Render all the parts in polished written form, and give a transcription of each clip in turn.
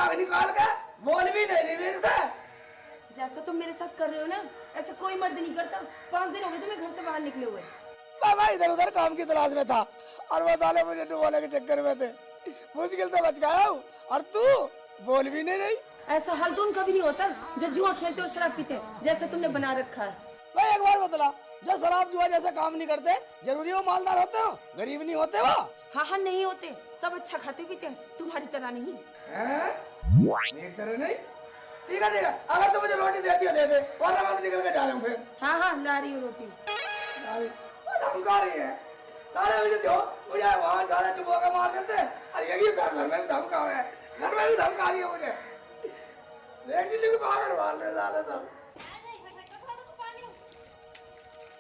दिमाग निकाल के बोल भी नहीं रही मेरे से। जैसा तुम मेरे साथ कर रहे हो ना, ऐसे कोई मर्द नहीं करता। 5 दिन हो गए तुम्हें घर से बाहर निकले हुए। बाबा इधर उधर काम की तलाश में था और वो साले मुझे डुबोले के चक्कर में थे। मुश्किल से बच गया हूँ और तू बोल भी नहीं रही। ऐसा हाल तो उनका भी नहीं होता जो जुआ खेलते और शराब पीते जैसे तुमने बना रखा है। भाई एक बात बतला, जो शराब जुआ जैसे काम नहीं करते जरूरी वो मालदार होते हो, गरीब नहीं होते वो। हाँ हाँ नहीं होते, सब अच्छा खाते पीते हैं, तुम्हारी तरह नहीं। मेरी तरह नहीं? ठीक है अगर तो मुझे रोटी देती है दे दे वरना मैं निकल के जा रहा हूँ फिर। हाँ हाँ ला रही हूँ रोटी। धमका रही है सारे मुझे दो, मुझे वहाँ सारे डुबो के मार देते और यही घर में भी धमका है, घर में भी धमका रही है मुझे। देख बाहर मारने साले सब।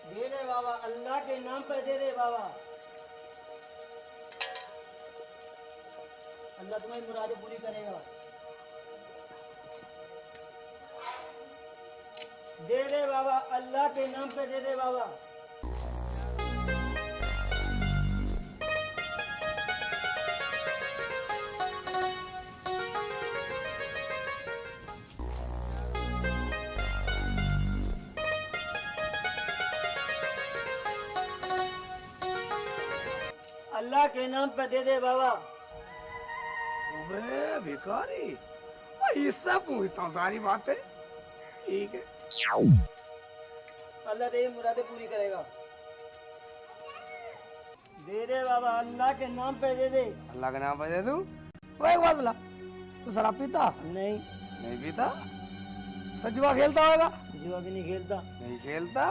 दे दे बाबा, अल्लाह के नाम पे दे दे बाबा। अल्लाह तुम्हारी मुरादें पूरी करेगा। दे दे बाबा, अल्लाह के नाम पे दे दे बाबा। अल्लाह के नाम पे दे दे बाबा। अबे भिखारी, इससे पूछता हूँ सारी बातें। ठीक है अल्लाह तेरी मुरादें पूरी करेगा। दे दे बाबा, अल्लाह के नाम पे दे दे। अल्लाह के नाम पे दे दूं? वो एक बात बोला, तू शराब पीता? नहीं नहीं पीता तो जुआ खेलता होगा? जुआ भी नहीं खेलता। नहीं खेलता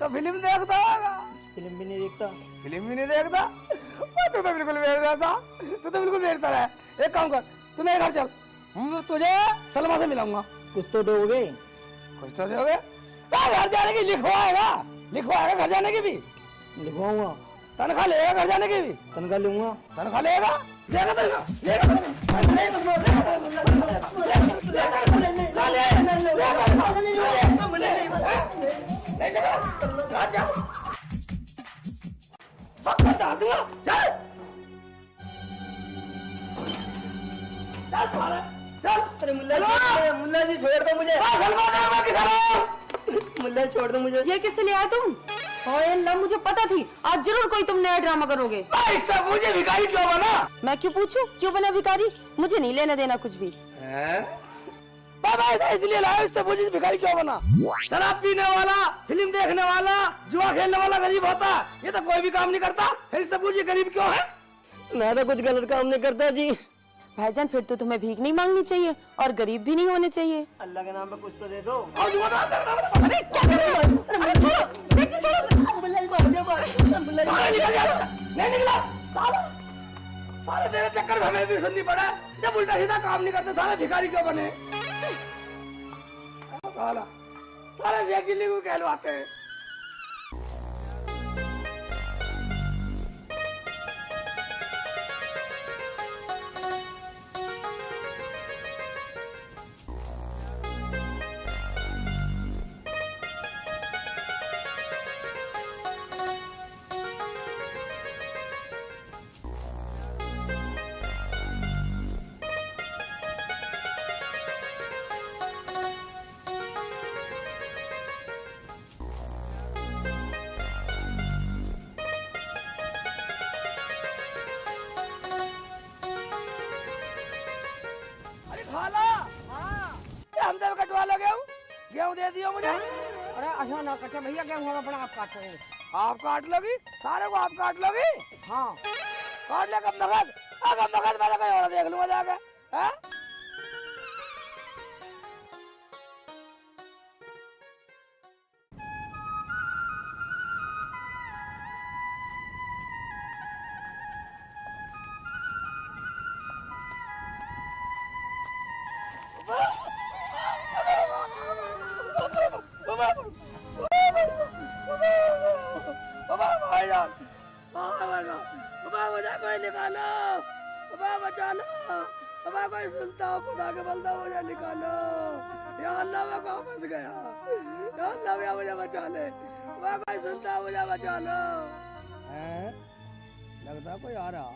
तो फिल्म देखता होगा? फिल्म भी नहीं देखता। फिल्म भी नहीं देखता? तू तो बिल्कुल मेरे जैसा, तू तो बिल्कुल मेरी तरह है। एक काम कर, तू मेरे घर चल, हम तुझे सलमा से मिलाऊंगा। कुछ तो दोगे? कुछ तो दोगे? घर जाने की लिखवाएगा घर जाने की भी? लिखवाऊंगा। तनख्वाह लेगा घर जाने की भी? तनख्वाह लूंगा। तनख्वाह लेगा? अरे मुल्ला जी छोड़ दो मुझे। मुल्ला जी छोड़ दो मुझे। ये किससे ले आए तुम? हाँ अल्लाह, मुझे पता थी आज जरूर कोई तुम नया ड्रामा करोगे। मुझे भिखारी क्यों बना? मैं क्यों पूछूं क्यों बना भिखारी? मुझे नहीं लेना देना कुछ भी। बाबा ऐसा इसलिए लाया, इससे मुझे भिखारी क्यों बना? शराब पीने वाला, फिल्म देखने वाला, जुआ खेलने वाला गरीब होता, ये तो कोई भी काम नहीं करता, फिर इससे मुझे गरीब क्यों है? मैं तो कुछ गलत काम नहीं करता जी। भाईजान फिर तो तुम्हें भीख नहीं मांगनी चाहिए और गरीब भी नहीं होने चाहिए। अल्लाह के नाम पे कुछ तो दे दो। अरे क्या कर रहे हो? अरे छोड़ो, देखिए छोड़ो। नहीं निकला साले तेरे चक्कर में हमें भी सुननी पड़ा। जब उल्टा सीधा काम नहीं करते साले भिखारी क्यों बने? साले शेख चिल्ली को कहलवाते हैं। हमसे कटवा लो गेहूँ दे दियो मुझे। अरे अच्छा ना कटे भैया, गेहूँ हम अपना आप काटते हैं। आप काट लोगी? सारे को आप काट लोगी? हाँ काट ले कब नगद? कब नगद मैंने कहीं और देख लूंगा जाके। हैं? कोई निकालो, बचा लो, कोई सुनता हो खुदा के बंदा मुझे निकालो। या अल्लाह मैं कहाँ फंस गया? या अल्लाह भैया मुझे बचा ले, कोई सुनता हो मुझे बचा लो। लगता कोई आ रहा,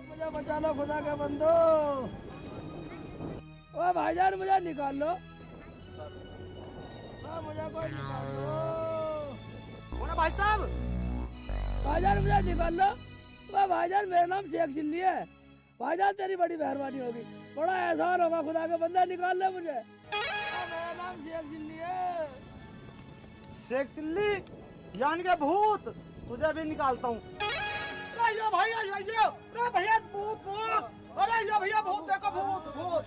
मुझे बचा लो खुदा के बंदो। ओ भाईजान मुझे निकाल लो, मुझे कोई निकाल लो। बोला भाई साहब। भाईजान मुझे निकाल लो। ओ भाईजान मेरा नाम शेख चिल्ली है। भाईजान तेरी बड़ी मेहरबानी होगी, बड़ा एहसान होगा, खुदा का बंदा निकाल ले मुझे। मेरा नाम शेख चिल्ली है। शेख चिल्ली यानी के भूत, तुझे भी निकालता हूँ। अरे भाई अरे भैया भूत भूत, अरे यो भैया भूत देखो, भूत भूत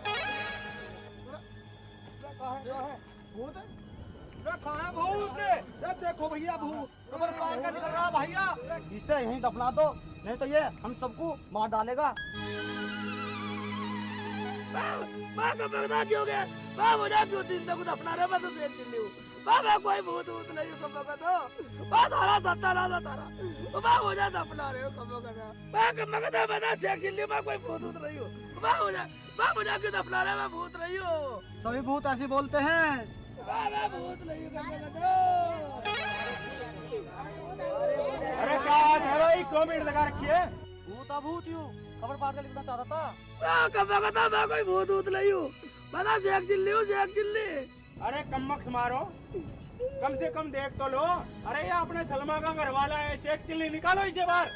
भूत कहाँ है भूत? ये देखो भैया भूत कमर पार का निकल रहा भैया, इसे यहीं दफना दो, नहीं तो ये हम सबको मार डालेगा। क्यों गया? मुझे क्यों दिन तक दफना रहे? मैं तो शेख चिल्ली हूँ। मैं कोई भूत भूत नहीं हूँ कम का तो। तारा तारा तारा मुझे दफना रहे हो कम का। मैं शेख चिल्ली, मैं कोई भूत भूत नहीं हूँ। मुझे क्यों दफना रहे? मैं भूत नहीं हूँ। सभी भूत ऐसे बोलते हैं। मैं भूत नहीं हूँ कम का। अरे क्या कह रहे हो? 2 मिनट लगा रखी है। भूत यूँ खबर पार कर लिखना चाहता था। कम का मैं कोई भूत भूत नहीं हूँ। मैं शेख चिल्ली हूँ, शेख चिल्ली। अरे कमबख्त मारो, कम से कम देख तो लो। अरे ये अपने सलमा का घर वाला है, शेख चिल्ली, निकालो इसे बाहर।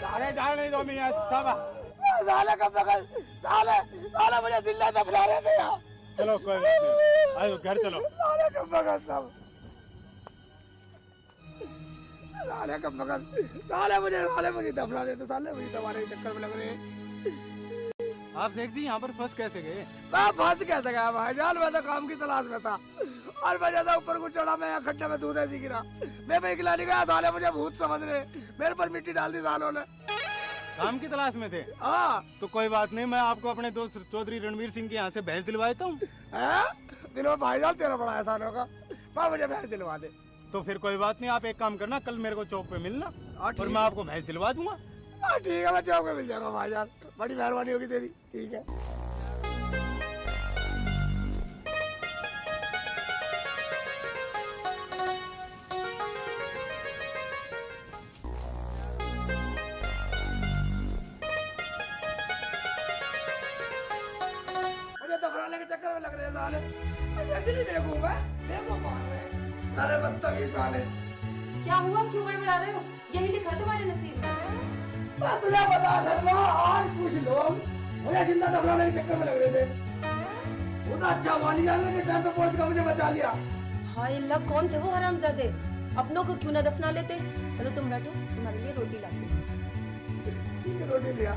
अरे जाने नहीं दो मियां साहब। मुझे दिल्ला दफना रहे थे यार। चलो कोई बात नहीं, आओ घर चलो। साले मुझे दफना देते, साले मुझे दबाने के चक्कर में लग रहे हैं। आप शेख जी यहाँ पर फंस कैसे गए? मैं फंस कैसे गया भाईजान? मैं तो काम की तलाश में था और मैं जैसा ऊपर को चढ़ा, मैं खड्डे में दूध ऐसी गिरा। मैं निकला नहीं गया, साले मुझे भूत समझ रहे, मेरे पर मिट्टी डाल दी सालों ने। काम की तलाश में थे? हाँ। तो कोई बात नहीं, मैं आपको अपने दोस्त चौधरी रणवीर सिंह के यहाँ से भैंस दिलवा देता हूँ। दिलवा भाईजान, तेरा बड़ा एहसान होगा, मुझे भैंस दिलवा दे। तो फिर कोई बात नहीं, आप एक काम करना, कल मेरे को चौक पे मिलना और मैं आपको भैंस दिलवा दूंगा। ठीक है, मैं चौक पे मिल जाऊंगा भाईजान, बड़ी मेहरबानी होगी तेरी। ठीक है। मुझे दफनाने के चक्कर में लग रहे हैं साले। नहीं देखूंगा, देखो कौन है। अरे बदतमीज साले। क्या हुआ, क्यों बड़बड़ा रहे हो? यही लिखा है तुम्हारे नसीब में। तुझे बता शर्मा, आज कुछ लोग मुझे जिंदा दफनाने के चक्कर में लग रहे थे। वो तो अच्छा वाली जाने के टाइम पे पहुंच कर मुझे बचा लिया। हाय अल्लाह, कौन थे वो हरामजादे? अपनों को क्यों ना दफना लेते? चलो तुम बैठो, तुम्हारे लिए रोटी लाती हूँ। ठीक है, रोटी लिया।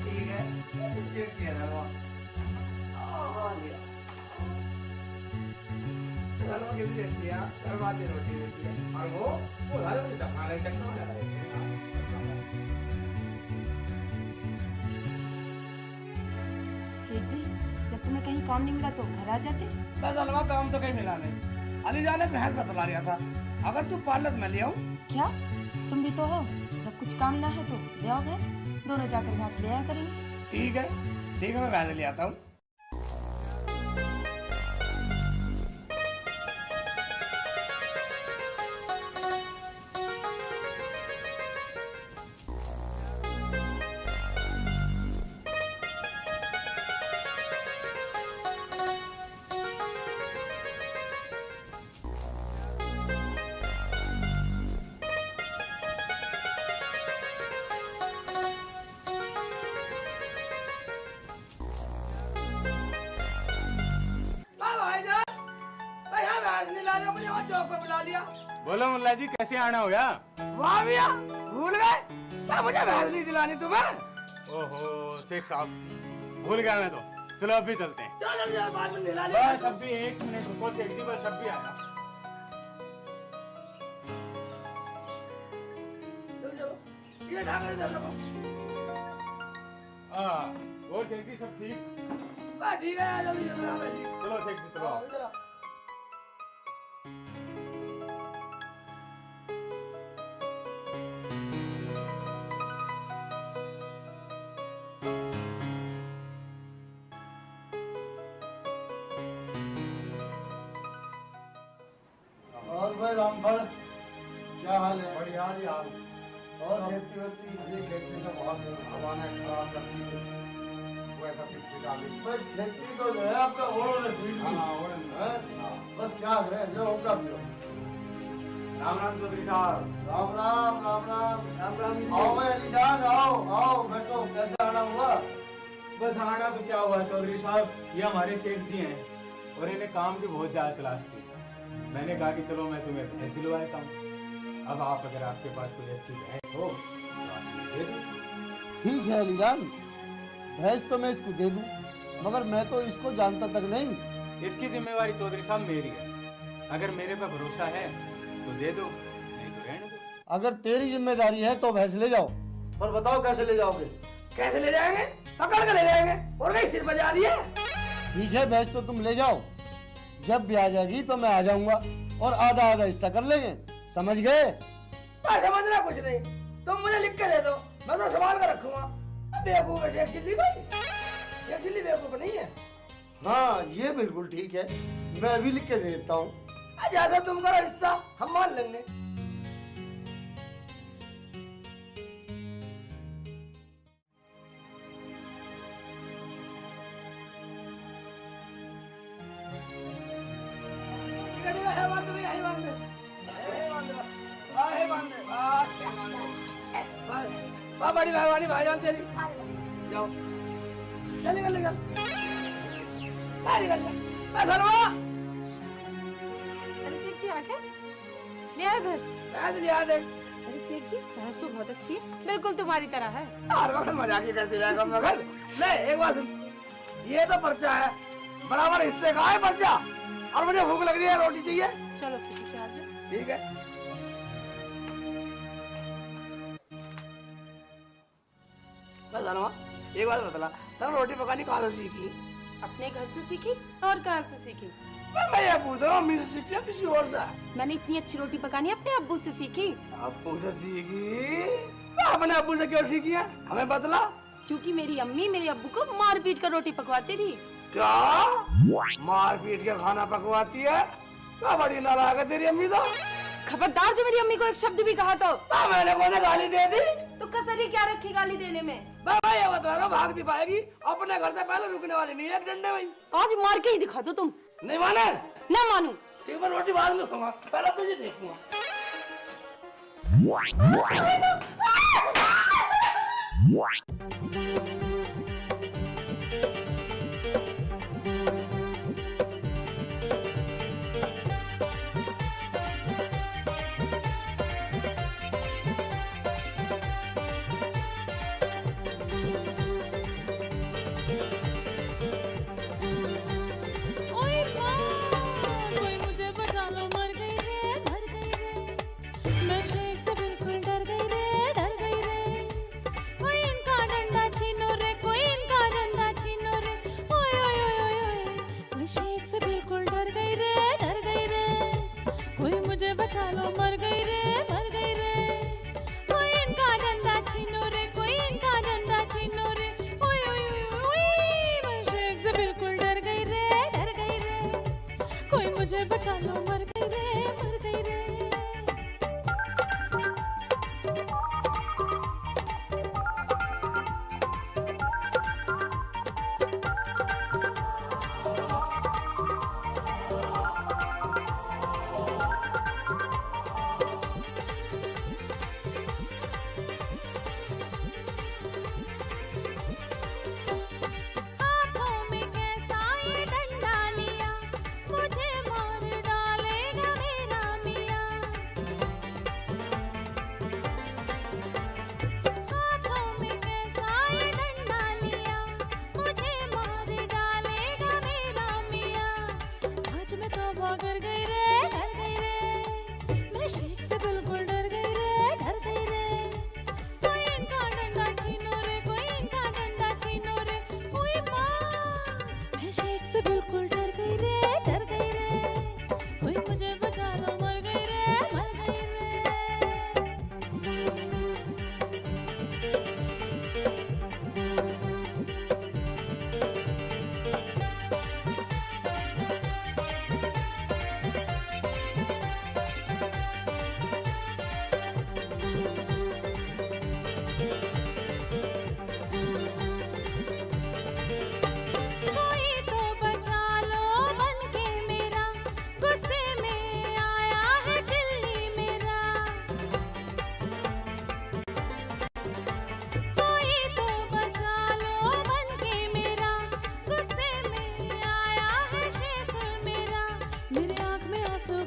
ठीक है, रोटी देती है और वो मुझे दफनाने के चक्कर में लग रहे थे। सेठ जी, जब तुम्हें कहीं काम नहीं मिला तो घर आ जाते। बस अलवा काम तो कहीं मिला नहीं। अली जान ने भैंस बतला लिया था, अगर तू पार्लर में ले आऊं। क्या तुम भी तो हो? जब कुछ काम ना है तो ले आओ भैंस, दोनों जाकर घास ले आया करेंगे। ठीक है, मैं भैंस ले आता हूँ। मुझे वहाँ चौक पे बुला लिया। बोलो मुल्ला जी, कैसे आना हो गया? वाह भैया, भूल गए? मुझे भैंस नहीं दिलानी तुम्हें। ओहो शेख साहब, भूल गया मैं तो। चलो अब भी चलते हैं। चलो बाद में दिला लिया। बस अब भी 1 मिनट रुको शेख जी, बस अब भी आया। चलो ये ढाका इधर रखो। और शेख जी सब ठीक? ठीक है, जल्दी चलो शेख जी चलो। और भाई रामफल यार यार और खेती वेती ये खेती का बहुत हवा ने खराब करती है वो ऐसा पिछले डाली बस खेती तो जो है आपका ओढ़ ने पीट दी हां ओढ़ है बस क्या करे जो होगा भी राम राम चौधरी साहब राम राम राम राम राम राम आओ भाई अली जान आओ आओ बैठो कैसे आना हुआ बस आना तो क्या हुआ चौधरी साहब, ये हमारे शेख जी हैं और इन्हें काम की बहुत ज्यादा तलाश थी। मैंने कहा कि चलो मैं तुम्हें भैंस दिलवा देता हूँ। अब आप अगर आपके पास कोई अच्छी भैंस हो तो आप मुझे दे दो। ठीक है अली जान भैंस तो मैं इसको दे दूं मगर मैं तो इसको जानता तक नहीं इसकी जिम्मेवारी चौधरी साहब मेरी है। अगर मेरे पे भरोसा है तो दे दो, नहीं तो रहने दो। अगर तेरी जिम्मेदारी है तो भैंस ले जाओ पर बताओ कैसे ले जाओगे कैसे ले जाएंगे? पकड़ के ले जाएंगे और नहीं सिर बजा रही है। ठीक है भैंस तो तुम ले जाओ जब भी आ जाएगी तो मैं आ जाऊंगा और आधा आधा हिस्सा कर लेंगे समझ गए समझना कुछ नहीं तुम मुझे लिख के दे दो मैं तो संभाल कर रखूंगा। बेवकूफ है एक चिल्ली कोई एक चिल्ली बेवकूफ नहीं है। हाँ ये बिल्कुल ठीक है मैं अभी लिख के दे देता हूँ ज्यादा तुम करो हिस्सा हम मान लेंगे। बड़ी मेहरबानी भाईजान तेरी जाओ चल निकल निकल निकल अरे सेठ जी आ गए? ले आए भैंस? भैंस लिया दे। अरे सेठ जी भैंस तो बहुत अच्छी है, बिल्कुल तुम्हारी तरह है। हर वक्त मजाक ही करती रहेगा मगर ले एक बात सुन ये तो पर्चा है बराबर हिस्से का है पर्चा और मुझे भूख लग रही है रोटी चाहिए। चलो ठीक है आ जाओ। ठीक है बस अनुआ एक बात बतला तब रोटी पकानी कहाँ से सीखी? अपने घर से सीखी और कहाँ से सीखी? मैं ये पूछ रहा हूँ अम्मी से सीखी या किसी और से? मैंने इतनी अच्छी रोटी पकानी अपने अब्बू से सीखी। अब्बू से सीखी? अपने अब्बू से क्यों सीखी है हमें बतला। क्योंकि मेरी अम्मी मेरे अब्बू को मार पीट कर रोटी पकवाती थी। क्या मार पीट के खाना पकवाती है? क्या बड़ी नालायक है तेरी अम्मी तो। खबरदार जो मेरी अम्मी को एक शब्द भी कहा तो मैंने कोने गाली दे दी तो कसरी क्या रखी गाली देने में? मैं ये बता रहा हूँ भाग नहीं पाएगी अपने घर से पहले रुकने वाली नहीं है एक डंडे में। आज मार के ही दिखा दो तुम। नहीं माने? ना मानू। एक बार रोटी बाद में खाऊंगा पहले तुझे देखूंगा। मुझे बचा लो मर गई रे मर गई रे।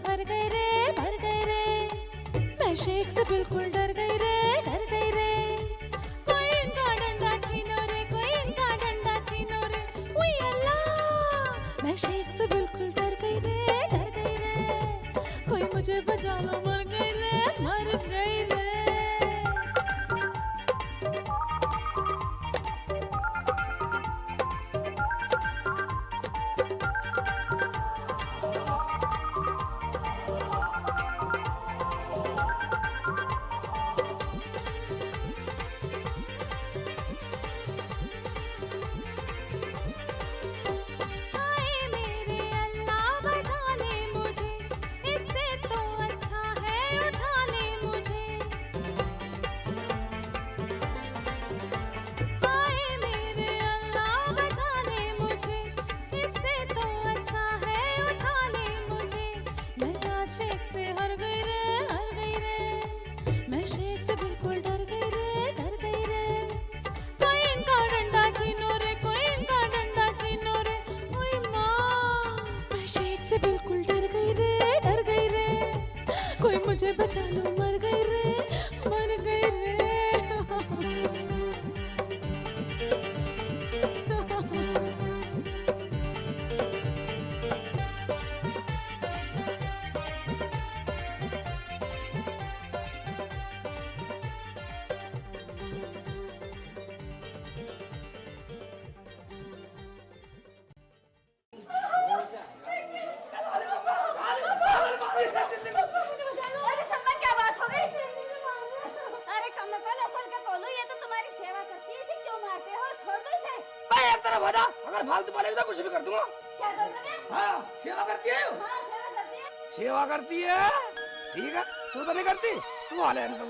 भर गए रे, भर गए रे। मैं शेख से बिल्कुल डर गई रे, डर गई रे। कोई इनका डंडा छीनो रे, कोई इनका डंडा छीनो रे। उई अल्लाह, मैं शेख से बिल्कुल डर गई रे, डर गई रे। कोई मुझे बचा लो, मर गई रे, मर गई रे। मुझे बचा लो, मर गई रे, मर गई रे। अगर फालतू बोलेगा तो कुछ भी कर दूंगा। क्या कर दोगे? हाँ, सेवा करती है। हाँ, सेवा करती है। सेवा करती है, ठीक है। तू तो नहीं करती, तू हाल है इनको।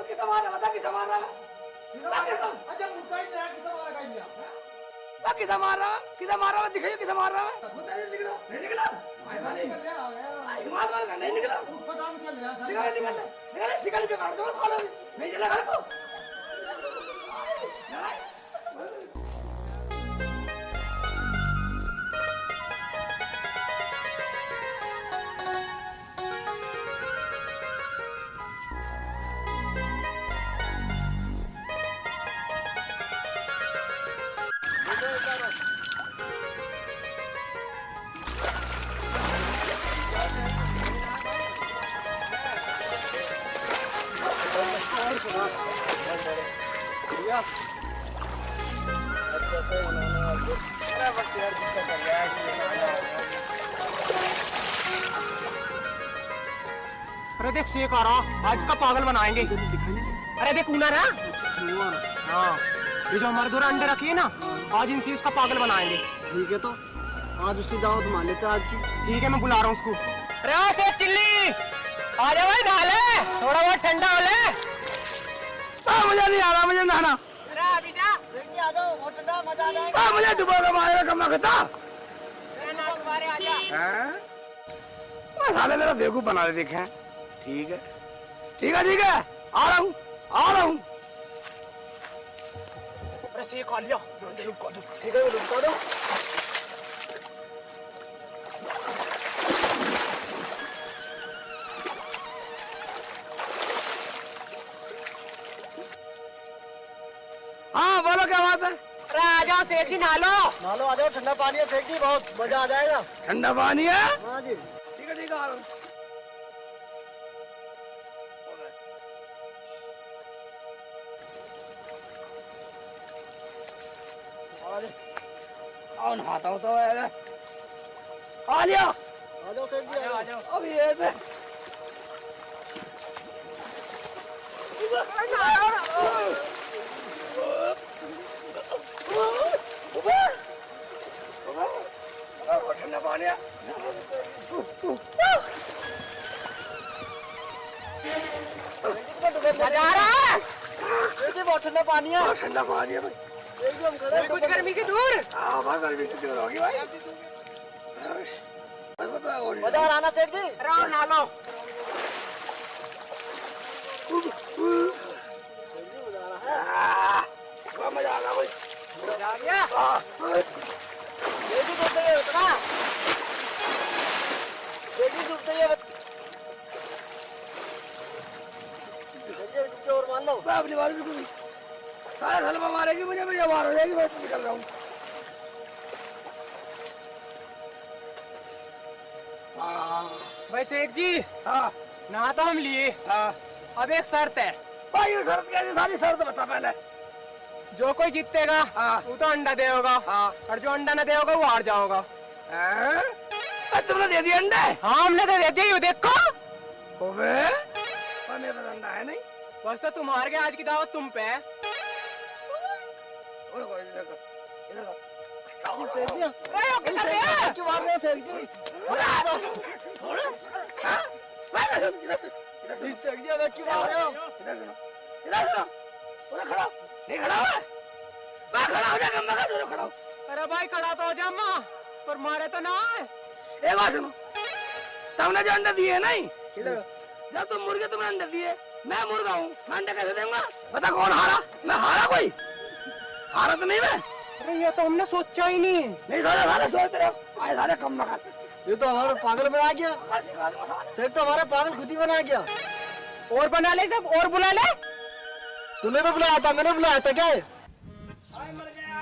किसा मारा बता, किसा मारा किसा मारा, किसा मारा दिखाइए, किसा मार रहा है। नहीं निकला, हिमात वाला नहीं निकला, निकला शिकल पे काट दो सालों में, नहीं चला घर को। अरे देख शेख आ रहा, आज इसका पागल बनाएंगे। अरे देख ऊना रहा। हाँ, ये जो हमारे दो अंडे रखी है ना, आज इनसे उसका पागल बनाएंगे। ठीक है, तो आज उससे दावत मान लेते हैं आज की। ठीक है, मैं बुला रहा हूँ उसको। अरे आओ शेख चिल्ली, आ जा भाई, नहा ले, थोड़ा बहुत ठंडा हो ले। मुझे नहीं आ रहा, मुझे नहाना। अरे अभी जा, शेख जी आ जाओ, बहुत ठंडा, मजा आ जाएगा। मुझे दोबारा मारेगा, कम ना खाता। आ जा। साले मेरा बेवकूफ बना दे, देखे। ठीक है, ठीक है, ठीक है, आ रहा हूँ, आ रहा हूँ। अरे शेख आ लिया। ठीक है, रुका दो। हाँ बोलो, क्या बात है? अरे आ जाओ शेख जी, नहा लो। नहा लो, आ जाओ, ठंडा पानी है शेख जी, बहुत मजा आ जाएगा। ठंडा पानी है? हाँ जी। ठीक है, ठीक है, आ रहा हूँ। आओ नहाता हूँ तो आ लिया। आ जाओ शेख जी, आ जाओ। अब ये पे ठंडा पानी है। मजा आ रहा है। बहुत ठंडा पानी है। ठंडा पानी है भाई, एकदम खड़े। कुछ गर्मी से दूर। हाँ बस गर्मी से दूर होगी भाई। मजा आ रहा ना शेख जी? रहो, नहा लो। एक और मान लो। मैं अपनी बात बिल्कुल सारे सलमा मारेगी मुझे, मुझे मार हो जाएगी, मैं निकल रहा हूँ। भाई शेख जी, हाँ ना तो हम लिए, हाँ अब एक शर्त है। भाई ये शर्त कैसी, सारी शर्त बता पहले। जो कोई जीतेगा हाँ। वो तो अंडा देगा, हाँ और जो अंडा न देगा वो हार जाओगा। तुमने दे दिया अंडे? हाँ हमने तो दे दिया, ये देखो। ओबे पर मेरे पास अंडा है नहीं। बस तो तुम हार गए, आज की दावत तुम पे है। क्यों मार रहे हो शेख जी? शेख जी हमें क्यों मार रहे हो? इधर सुनो, पूरा खड़ा हो। नहीं खड़ा हुआ? मैं खड़ा हो जाएगा, मैं जरूर खड़ा हूँ। अरे भाई खड़ा तो हो जा अम्मा, पर मारे तो ना है। एक बात सुनो, तुमने जो अंडे दिए नहीं, जब तुम मुर्गे तुमने अंडे दिए, मैं मुर्गा हूँ, मैं अंडे कैसे दूंगा? बता कौन हारा? मैं हारा कोई? हारा तो नहीं मैं। अरे ये तो हमने सोचा ही नहीं। नहीं सोचा, सारे सोच रहे हो। आए सारे कम मकान। ये तो हमारा पागल बना गया। सेठ तो हमारा पागल खुद ही बना गया। और बना ले सब, और बुला ले। तूने तो बुलाया था, मैंने बुलाया था क्या? मर गया।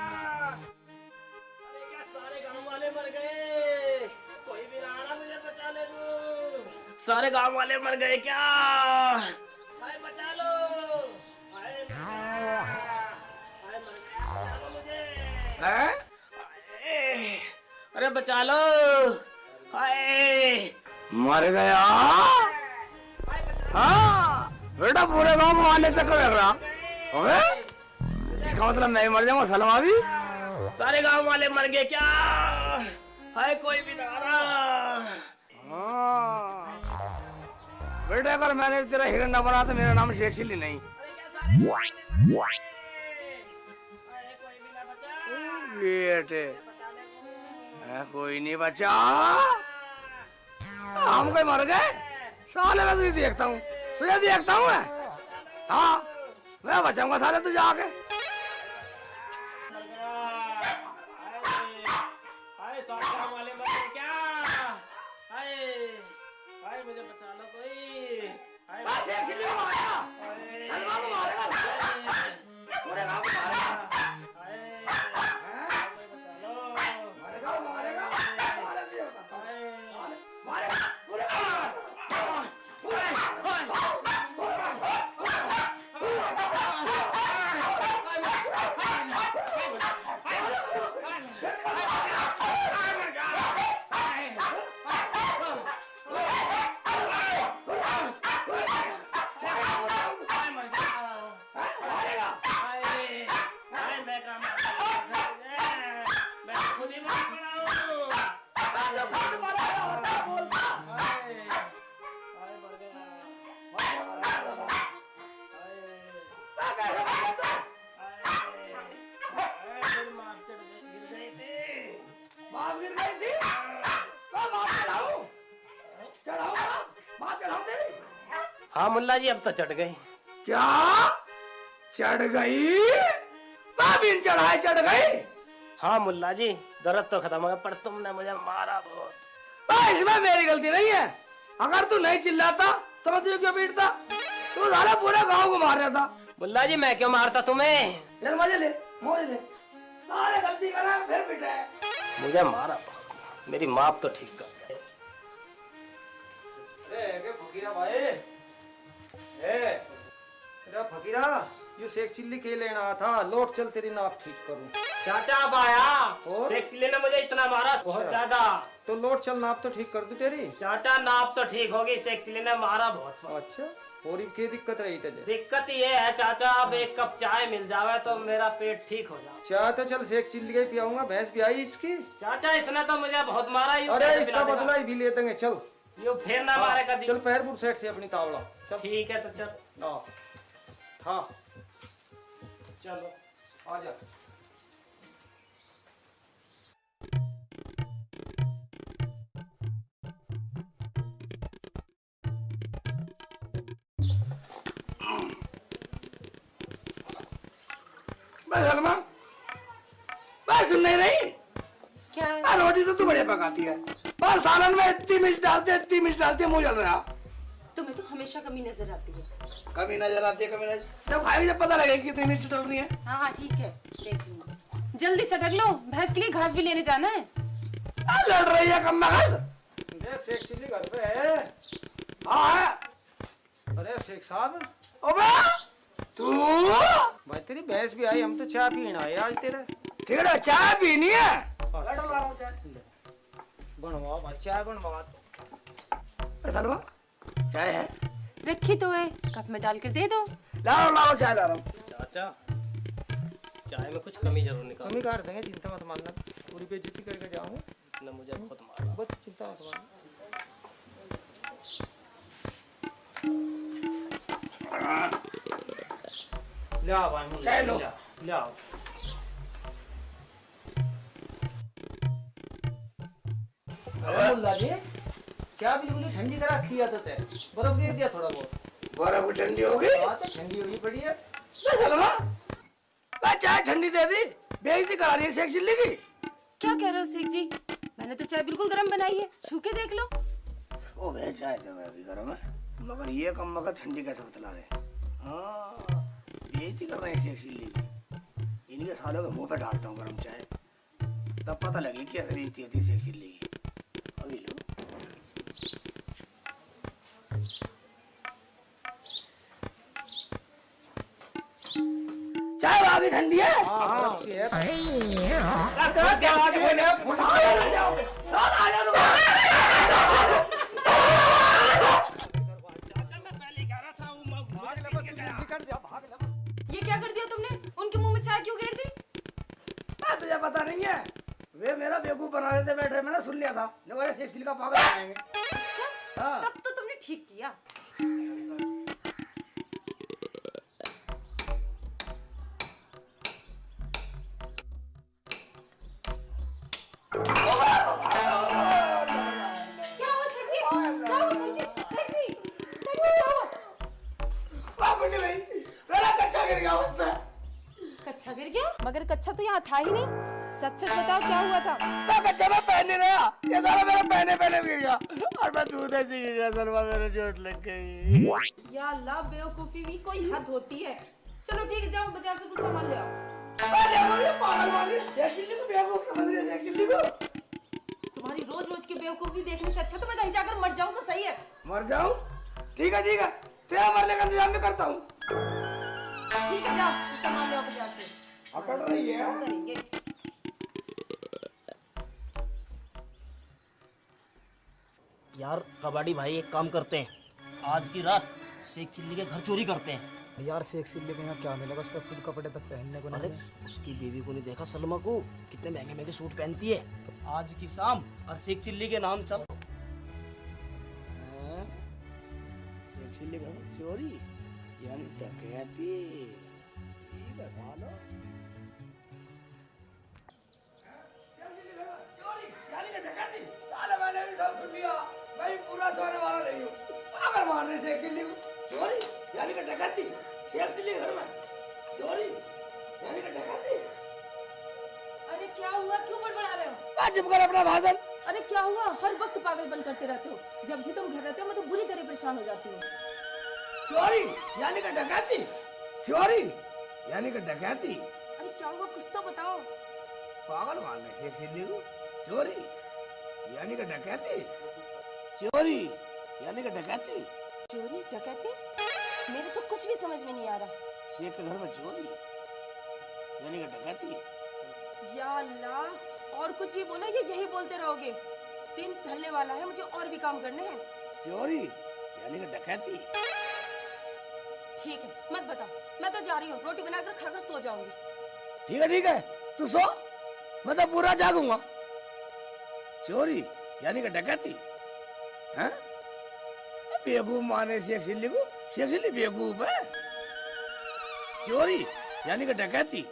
अरे क्या सारे गांव वाले मर गए? कोई भी ना आना मुझे बचा ले तू। सारे गांव वाले मर गए क्या? हाय बचा लो। हाय मर गया। हाय मर गया, बचा लो मुझे। हैं? हाय, अरे बचा लो। हाय मर गया। हाँ बेटा पूरे गांव में आने चक्कर लग रहा। अबे इसका मतलब मैं मर जाऊंगा सलमा भी? सारे गांव वाले मर गए क्या? हाय कोई भी ना रहा। बेटा अगर मैंने तेरा हिरन न बना तो मेरा नाम शेख चिल्ली नहीं। बेटे कोई नहीं बचा, हम कोई मर गए? साले मैं तुझे देखता हूँ, तुझे देखता हूँ मैं। हाँ मैं बचाऊंगा साले तुझे आके। हाय सारे वाले मर गए क्या? हाय हाय मुझे बचा लो कोई। हाय शेख चिल्ली को मारेगा, सलमा को मारेगा, पूरे गांव को मारेगा। हाय मुझे बचा लो। मारेगा मारेगा मारेगा पूरे हाँ मुल्ला जी अब तो चढ़ गई। क्या चढ़ गई? बाबिन चढ़ाई चढ़ गई? हाँ मुल्ला जी दर्द तो खत्म हो गया, पर तुमने मुझे मारा बहुत। इसमें मेरी गलती नहीं है। अगर तू नहीं चिल्लाता तो मैं तुझे क्यों पीटता? तू सारा पूरे गांव को मार रहा था। मुल्ला जी मैं क्यों मारता तुम्हें? चल मजे ले, मौज ले। सारे गलती करा फिर पीटा है। मुझे मारा बहुत, मेरी माप तो ठीक कर। फकीरा भाई, फकीरा ये शेख चिल्ली के लेना था, लौट चल तेरी नाप ठीक करूं। चाचा अब आया, शेख चिल्ली ने मुझे इतना मारा बहुत ज्यादा। तो लौट चल नाप तो ठीक कर दूं तेरी। चाचा नाप तो ठीक होगी, शेख चिल्ली ने मारा बहुत। अच्छा और क्या दिक्कत रही तुझे? दिक्कत ये है चाचा, अब एक कप चाय मिल जावे तो मेरा पेट ठीक हो जाए। चाय तो चल शेख चिल्ली का ही पियाऊंगा, भैंस भी आई इसकी। चाचा इसने तो मुझे बहुत मारा। अरे इसका बदला ही भी ले देंगे, चल यो फिर ना मारे कभी। चल पैरपुर सेठ से अपनी तावड़ा। चल ठीक है तो चल। हाँ चलो आजा। सलमा बस सुन नहीं रही? क्या है? रोटी तो तू बढ़िया पकाती है, बस सालन में इतनी मिर्च डालते मुंह जल रहा। तुम्हें तो हमेशा कमी नजर आती है। कमी नजर आती है, कमी नजर जब खाएगी जब पता लगेगा कितनी मिर्च डल रही है। हाँ हाँ ठीक है, देख लूंगा। जल्दी सटक लो, भैंस के लिए घास भी लेने जाना है। लड़ रही है कम मगल। ये शेख चिल्ली घर पे है। हाँ अरे शेख साहब, ओबे तू भाई तेरी भैंस भी आई, हम तो चाय पीना है आज तेरे। ठीक है, चाय पीनी है। लड़ ला रहा हूँ चाय। बनवा भाई, चाय बनवा। सलमा चाय है? रखी तो है, कप में डाल कर दे दो। लाओ चाय ला रहा हूँ। चाचा, चाय में कुछ कमी जरूर निकाल। कमी काट देंगे, चिंता मत मानना। पूरी बेइज्जती करके जाऊंगा। इसने मुझे बहुत मारा। बस चिंता मत मानना। ले आओ भाई, मुझे चाय लो। ले आओ। मुल्ला जी, क्या बिल्कुल ही ठंडी तरह खिया तो ते बर्फ गिर दिया थोड़ा बहुत। बर्फ ठंडी हो गई। हाँ तो ठंडी हुई पड़ी है। सलमा चाय ठंडी दे दी, बेइज्जती करा रही है शेख चिल्ली की। क्या कह रहे हो शेख जी? मैंने तो चाय बिल्कुल गर्म बनाई है, छू के देख लो। ओ बे चाय तो मैं भी गर्म है, मगर ये कम मगर ठंडी कैसे बतला रहे? हाँ बेइज्जती कर रहे हैं शेख चिल्ली की। इनके सालों के मुंह पे डालता हूँ गर्म चाय, तब पता लगे कैसे बेइज्जती होती है शेख चिल्ली की। अभी लो। चाय भाभी ठंडी है। हाँ ये ये क्या कर दिया तुमने? उनके मुंह में चाय क्यों गिर दी? तुझे पता नहीं है, वे मेरा बेवकूफ बना रहे थे बैठे, मैंने सुन लिया था। नवारे शेख चिल्ली का पागल बनाएंगे। अच्छा, हाँ। तब तो तुमने ठीक किया। क्या हुआ शेख जी? क्या हुआ शेख जी? शेख जी, क्या हुआ? मेरा कच्चा गिर गया उससे। कच्चा गिर गया? मगर कच्चा तो यहाँ था ही नहीं। सच सच बताओ क्या हुआ था? मैं कच्चा में पहन नहीं रहा, ये सारा मेरा पहने गिर गया और मैं दूध ऐसे गिर गया। सलमा मेरे चोट लग गई। या अल्लाह, बेवकूफी भी कोई हद होती है। चलो ठीक है, जाओ बाजार से कुछ सामान ले आओ। पागल वाली शेख चिल्ली को बेवकूफ समझ रही है। शेख चिल्ली को तुम्हारी रोज रोज की बेवकूफी देखने से अच्छा तो मैं कहीं जाकर मर जाऊं तो सही है। मर जाऊं? ठीक है तेरा मरने का इंतजाम मैं करता हूँ। ठीक है, जाओ सामान ले आओ बाजार से। अकड़ रही है। करेंगे। यार कबाड़ी भाई, एक काम करते हैं, आज की रात शेख चिल्ली के घर चोरी करते हैं। यार शेख चिल्ली के यहाँ क्या मिलेगा? उसका खुद कपड़े तक पहनने को अरे नहीं। उसकी बीवी को नहीं देखा सलमा को, कितने महंगे महंगे सूट पहनती है। आज की शाम और शेख चिल्ली के नाम चल। शेख चिल्ली का चोरी यानी डकैती। ठीक है, मानो चोरी यानी कि डकैती। साले मैंने भी सब सुन लिया, मैं भी पूरा सोने वाला नहीं हूँ। पागल मार रहे शेख चिल्ली को। चोरी यानी कि डकैती, शेख चिल्ली घर में चोरी यानी कि डकैती। अरे क्या हुआ? क्यों बड़बड़ा रहे हो? चुप कर अपना भाषण। अरे क्या हुआ? हर वक्त पागल बन करते रहते हो। जब भी तुम घर रहते हो मैं तो बुरी तरह परेशान हो जाती हूँ। चोरी यानी कि डकैती, चोरी यानी कि डकैती। अरे क्या हुआ? कुछ तो बताओ। पागल मान रहे शेख चिल्ली को। चोरी यानी कि डकैती, चोरी यानी कि डकैती। चोरी डकैती? मेरे तो कुछ भी समझ में नहीं आ रहा। शेख के घर में चोरी यानी कि डकैती। या अल्लाह, और कुछ भी बोलो ये यही बोलते रहोगे। दिन ढलने वाला है, मुझे और भी काम करने हैं। चोरी यानी कि डकैती। ठीक है, मत बताओ, मैं तो जा रही हूँ। रोटी बनाकर खाकर सो जाऊंगी। ठीक है तू सो, मैं तो पूरा जागूंगा। चोरी यानी कि डकैती, हैं? बेवकूफ माने शेख चिल्ली को। शेख चिल्ली बेवकूफ है। चोरी यानी कि डकैती।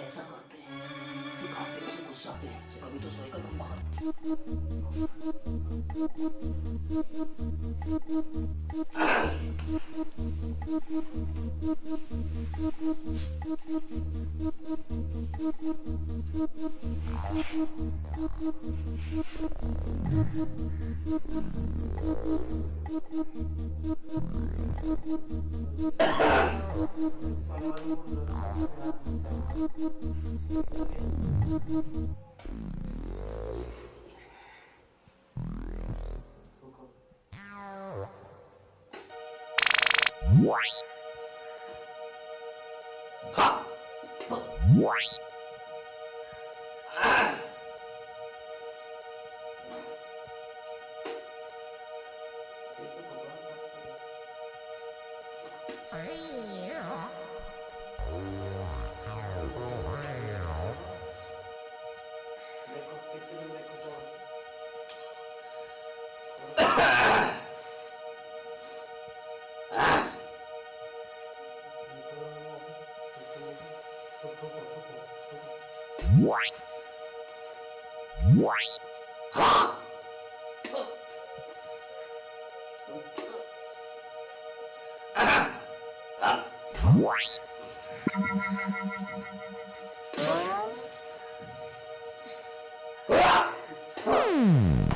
ऐसा करते हैं, इसकी खातिर से गुस्साते हैं। चलो अभी तो सोएगा लंबा कर।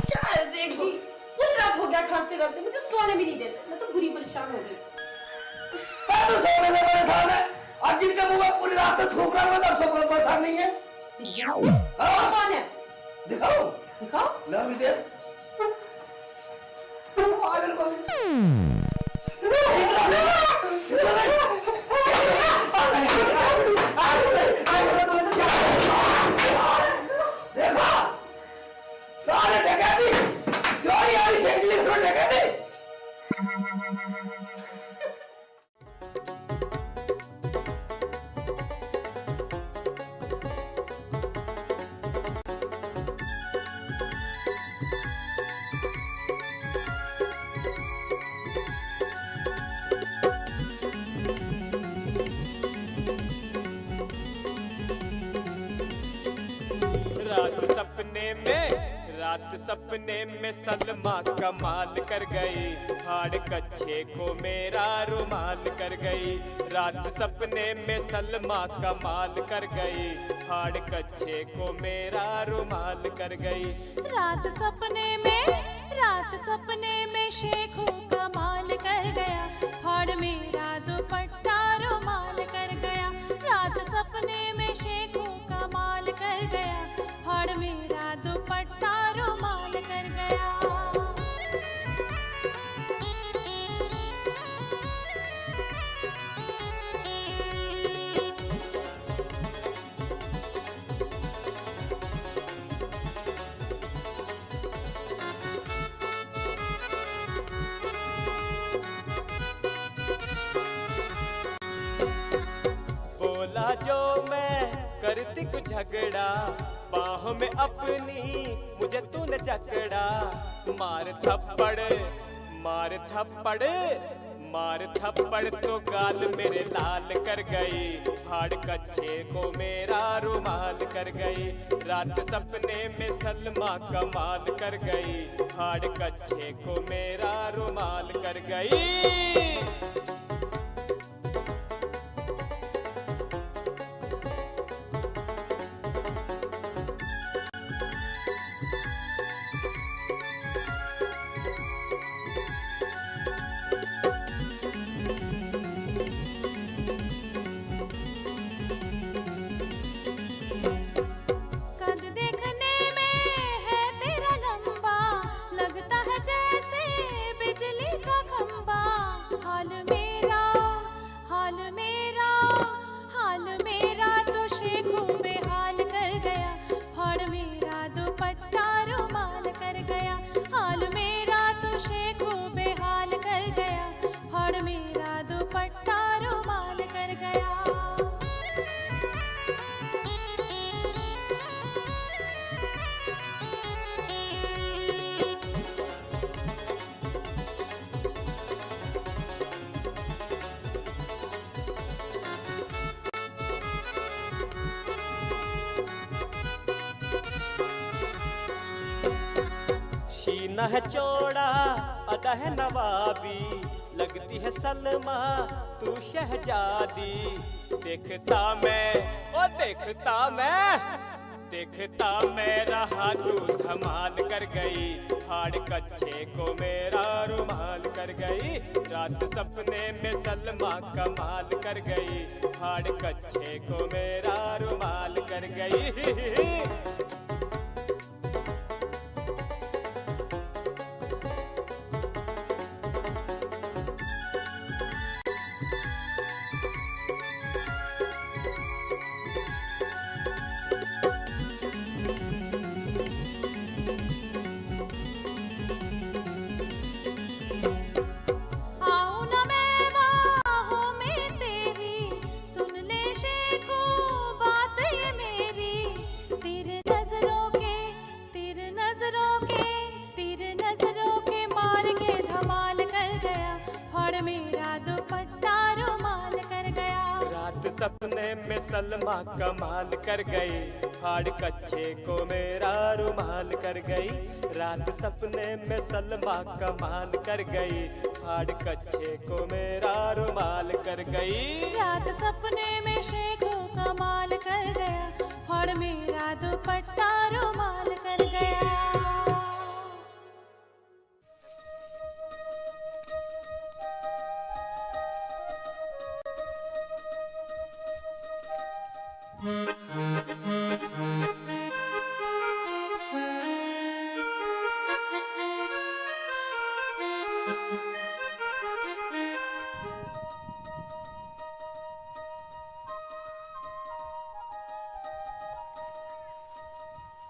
क्या है सेठ जी, पूरी रात हो गया खांसते खांसते, मुझे सोने भी नहीं देते। मैं तो बुरी परेशान हो गई। मैं तो सोने से परेशान है और जिनके मुंह में पूरी रात से थूक रहा है, मैं तब से कोई परेशान नहीं है। हाँ? कौन है? दिखाओ दिखाओ। ना भी दे। पागल को। देखो, सारे डकैती, चोरी वाली शेखली को डकैती। रात सपने में सलमा कमाल कर गई, हाड़ कच्छे को मेरा रुमाल कर गई। रात सपने में सलमा कमाल कर गई, हाड़ कच्छे को मेरा रुमाल कर गई। रात सपने में शेखू कमाल कर गया, हाड़ मेरा दुपट्टा रुमाल कर गया। रात सपने में शेखू कमाल कर गया, हाड़ मेरा दुपट्टा रुमाल कर गया। बोला जो मैं करती कुछ झगड़ा, बाहों में अपनी मुझे तूने जकड़ा। मार थप्पड़ मार थप्पड़ मार थप्पड़ तो गाल मेरे लाल कर गई, हाड़ कच्छे को मेरा रुमाल कर गई। रात सपने में सलमा कमाल कर गई, हाड़ कच्छे को मेरा रुमाल कर गई। कद देखने में है तेरा लंबा, लगता है जैसे बिजली का खंबा। हाल में सीना है चौड़ा अदा है नवाबी, लगती है सलमा तू शहजादी। देखता मैं रहा तू धमाल कर गई, फाड़ कच्छे को मेरा रुमाल कर गई। रात सपने में सलमा कमाल कर गई, फाड़ कच्छे को मेरा रुमाल कर गई। आऊं ना मैं बाहों में तेरी, सुन ले शेखो बात ये मेरी। तेरे नजरों के मार के धमाल कर गया, और मेरा दुपट्टा रुमाल कर गया। रात सपने में सलमा कमाल कर गई, फाड़ कच्छे को मेरा रुमाल कर गई। रात सपने में सलमा कमाल कर गई, फाड़ कच्छे को मेरा रुमाल कर गई। रात सपने में शेखो कमाल कर गया, और मेरा दुपट्टा रुमाल कर गया।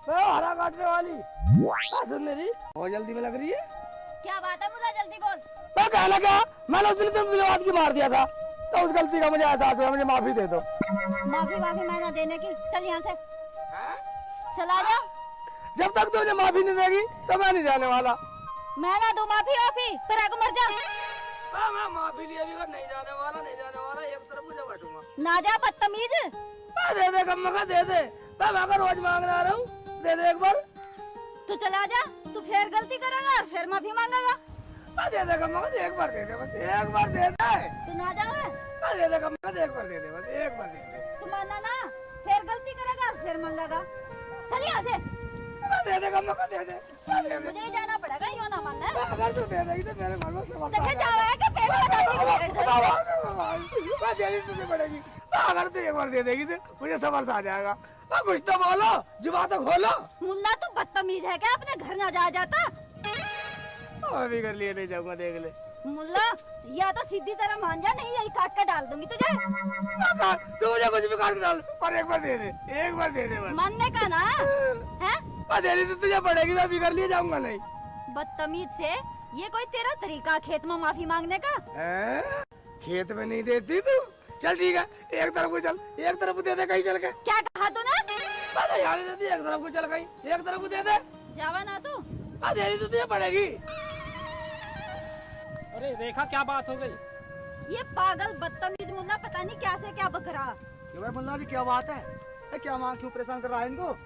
हरा काटने वाली सुन मेरी बहुत जल्दी में लग रही है। क्या बात है मुझे जल्दी बोल। मैं कहना क्या, मैंने उस दिन तुम विवाद की मार दिया था, तो उस गलती का मुझे एहसास हुआ, मुझे माफी दे दो। माफी मैं ना देने की, चल यहाँ से चला जा। जब तक तू मुझे माफी नहीं देगी तो मैं नहीं जाने वाला। मैं ना दूं माफी पर आगे मर जा। मैं माफी लिए भी नहीं जाने वाला एक तरफ मुझे बैठूंगा। ना जा बदतमीज। दे दे कम मगा दे दे, मैं अगर रोज मांग रहा हूँ, दे दे एक बार। तू चला जा, तू फिर गलती करेगा और फिर माफी मांगेगा। दे दे कम मगा, एक बार दे दे, बस एक बार दे दे। तू ना जा दे दे कम मगा, एक बार दे दे, बस एक बार दे दे। तू मानना ना, फिर गलती करेगा और फिर मांगेगा। चल यहाँ से। दे दे कम मगा, दे दे। मुझे ही जाना पड़ेगा, यो ना मानना। अगर तू दे देगी तो मेरे मन में समझ देखे जावा है कि पेट में मैं देनी तुझे पड़ेगी। अगर तू एक बार दे देगी तो मुझे समझ आ जाएगा। कुछ तो बोलो, जुबान तो खोलो। मुल्ला तू बदतमीज है क्या, अपने घर ना जा जाता। अभी कर लिए नहीं जाऊंगा, देख ले। मुल्ला या तो सीधी तरह मान जा, नहीं यही काट कर डाल दूंगी तुझे। तू मुझे कुछ भी काट के डाल, पर एक बार दे दे, एक बार दे दे बस। मानने का ना है? देनी तो तुझे पड़ेगी, मैं अभी कर लिए जाऊंगा नहीं। बदतमीज से, ये कोई तेरा तरीका खेत में माफी मांगने का? खेत में नहीं देती तू, चल ठीक है, एक तरफ को चल, एक तरफ को दे दे कहीं चल के। क्या कहा तूने? यहाँ नहीं देती, एक तरफ को चल कहीं, एक तरफ को दे दे। जावा ना तू। देनी तो तुझे पड़ेगी। अरे रेखा क्या बात हो गई? ये पागल बदतमीज मुल्ला पता नहीं क्या से क्या बक रहा। भाई मुल्ला जी क्या बात है? क्या माँ क्यों परेशान कर रहा है इनको?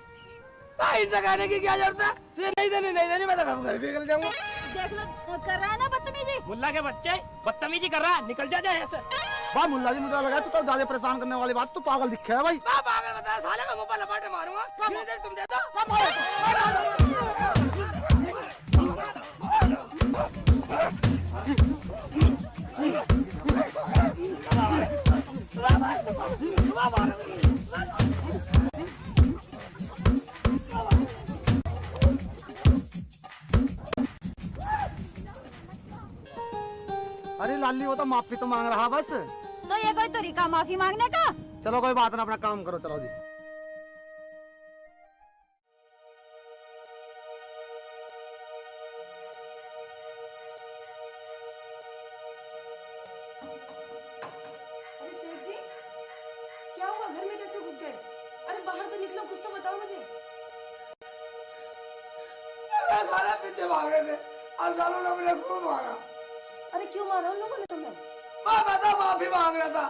इनसे कहने की क्या जरूरत है? तुझे नहीं देनी मैं तो घर भी निकल जाऊंगा। देख लो कर रहा है ना बदतमीजी। मुल्ला के बच्चे बदतमीजी कर रहा है, निकल जा ऐसे। वाह मुल्ला जी, मुझे लगा तो ज्यादा परेशान करने वाली बात, तो पागल दिखा है भाई। पागल बता, साले का मुंह पर लपाटे मारूंगा। तुम दे दो। अरे लाली वो तो माफी तो मांग रहा बस। तो ये कोई तरीका माफी मांगने का? चलो कोई बात ना, अपना काम करो, चलो जी। अरे सेठ जी, क्या हुआ? घर में कैसे घुस गए? अरे बाहर तो निकलो, कुछ तो बताओ मुझे। साले पीछे भाग रहे थे और सालों ने मुझे खूब मारा। अरे क्यों मारा उन लोगों ने तुम्हें? मैं तो माफी मांग रहा था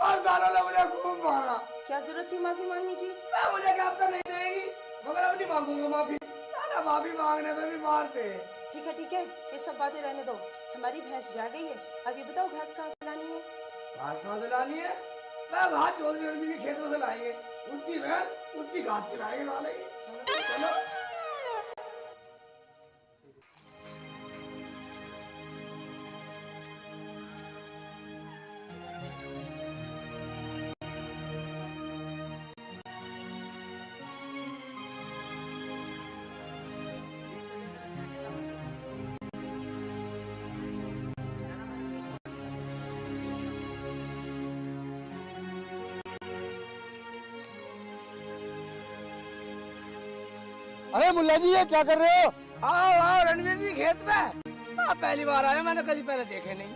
और सालों ने मुझे खूब मारा। क्या जरूरत थी माफी मांगने की? मुझे क्या आपका नहीं देगी, मगर अब नहीं मांगूंगा माफी। साला माफी मांगने में भी मारते। ठीक है ये सब बातें रहने दो। हमारी भैंस ब्याह गई है, अब ये बताओ घास कहाँ से लानी है? घास कहाँ से लानी है? मैं घास चौधरी के खेतों से लाएंगे, उसकी भैंस उसकी घास खिलाएंगे डालेंगे। चलो अरे मुल्ला जी ये क्या कर रहे हो? आओ रणवीर जी खेत पे। आप पहली बार आए, मैंने कभी पहले देखे नहीं।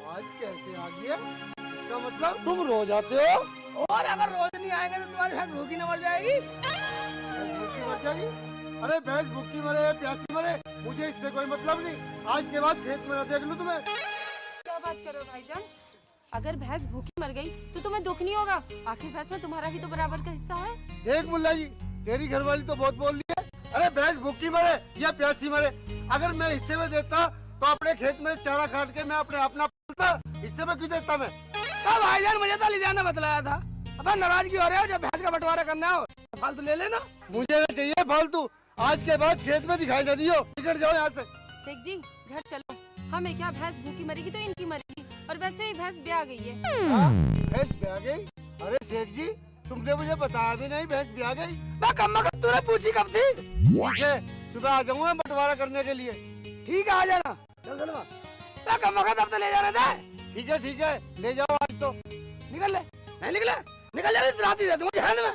आज कैसे आ गया? इसका मतलब तुम रोज आते हो? और अगर रोज नहीं आएंगे तो तुम्हारी भैंस भूखी न मर जाएगी। भैंस भूखी मर जाएगी? अरे भैंस भूखी मरे या प्यासी मरे मुझे इससे कोई मतलब नहीं। आज के बाद खेत में न देख लूं तुम्हें। क्या बात कर रहे हो भाईजान? अगर भैंस भूखी मर गई तो तुम्हें दुख नहीं होगा? आखिर भैंस में तुम्हारा भी तो बराबर का हिस्सा है। देख मुल्ला जी, तेरी घरवाली तो बहुत बोल रही है। अरे भैंस भूखी मरे या प्यासी मरे, अगर मैं हिस्से में देता तो अपने खेत में चारा काट के मैं अपने अपना पालता, हिस्से में क्यों देता मैं? भाईजान मुझे तो ले जाना बतलाया था। अब नाराजगी हो रहे हो, जब भैंस का बंटवारा करना हो फालतू ले लेना। मुझे नहीं चाहिए फालतू। आज के बाद खेत में दिखाई न दियो, निकल जाओ यहाँ से। शेख जी घर चलो। हमें क्या, भैंस भूखी मरेगी तो इनकी मरेगी, और वैसे ही भैंस ब्याह गई है। भैंस ब्याह गई? अरे शेख जी तुमने मुझे बताया भी नहीं भैंस ब्याह गई। मैं कम तूने पूछी कब थी? ठीक है सुबह आ जाऊंगा बंटवारा करने के लिए। ठीक है आ जाना। चल मैं कम अब तो ले जाना था। ठीक है ले जाओ आज तो। निकल ले, नहीं निकले निकल जा, इस रात ही रहती मुझे हैंड में।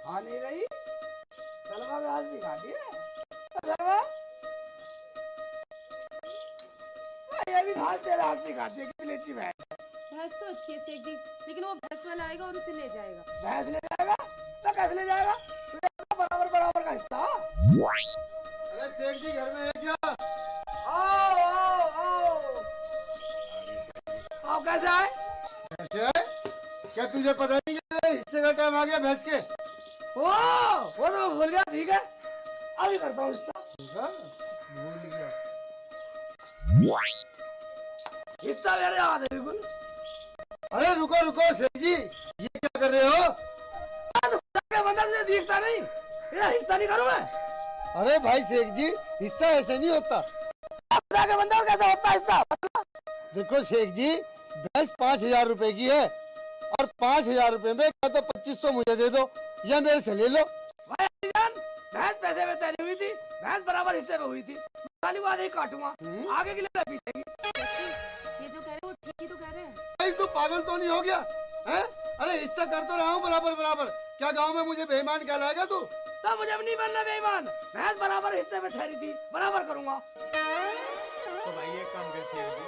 आ नहीं रही सलमा घास भी खाती है। सलमा ये भी घास तेरे हाथ से खाती है। कितनी अच्छी भैंस है। भैंस तो अच्छी है शेख जी, लेकिन वो भैंस वाला आएगा और उसे ले जाएगा। भैंस ले जाएगा तो कैसे ले जाएगा? बराबर बराबर का हिस्सा। अरे शेख जी घर में है क्या? आओ आओ आओ आओ। कैसे आए? कैसे आए? क्या तुझे पता नहीं है हिस्से का टाइम आ गया भैंस के? वो तो भूल गया। ठीक है अभी करता हूँ हिस्सा। भूल गया। हिस्सा मेरे याद है बिल्कुल। अरे रुको शेख जी ये क्या कर रहे हो? मंदिर से दिखता नहीं, ये हिस्सा नहीं करूँ मैं। अरे भाई शेख जी हिस्सा ऐसे नहीं होता। के बंदा कैसा होता हिस्सा? देखो शेख जी भैंस 5,000 रुपए की है और 5,000 रुपए में क्या तो 2500 मुझे दे दो या मेरे से ले लो। भाई जान भैंस पैसे में तैयारी हुई थी, भैंस बराबर हिस्से में हुई थी। खाली बात ही काटूंगा, आगे के लिए पीछे की। ये जो कह रहे हो ठीक ही तो कह रहे हैं। भाई तू पागल तो नहीं हो गया है? अरे हिस्सा कर तो रहा हूँ बराबर। क्या गांव में मुझे बेईमान कहलाएगा तू? तो मुझे अब नहीं बनना बेईमान। भैंस बराबर हिस्से में ठहरी थी, बराबर करूंगा। तो भाई एक काम कर शेख जी,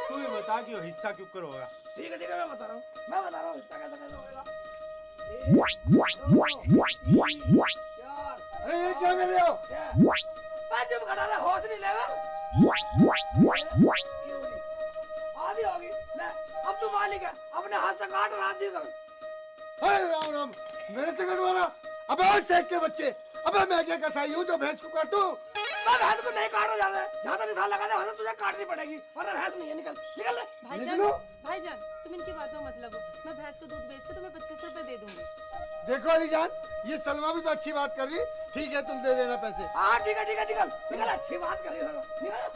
तू ही बता कि वो हिस्सा क्यों करोगा? ठीक है मैं बता रहा हूँ हिस्सा कैसे होगा। अरे ये क्या कर रहे हो? चुप खड़ा रहे, होश नहीं लेगा। आधी होगी ले, अब तू मालिक है, अपने हाथ से काट रात दी कर। अरे राम मेरे से कटवाना? अबे और शेख के बच्चे, अबे मैं क्या कसाई हूँ जो भैंस को काटूं? मैं भैंस को नहीं काटना चाहता है, जहाँ तक निशान लगा दे वहाँ से तुझे काटनी पड़ेगी, वरना भैंस नहीं है। निकल ले। भाईजान तुम इनकी बातों मत लगो। मैं भैंस को दूध बेच के तुम्हें 25 रुपए दे दूंगी। देखो अली जान ये सलमा भी तो अच्छी बात कर रही। ठीक है तुम दे देना पैसे। हाँ ठीक है निकल अच्छी बात कर रही है।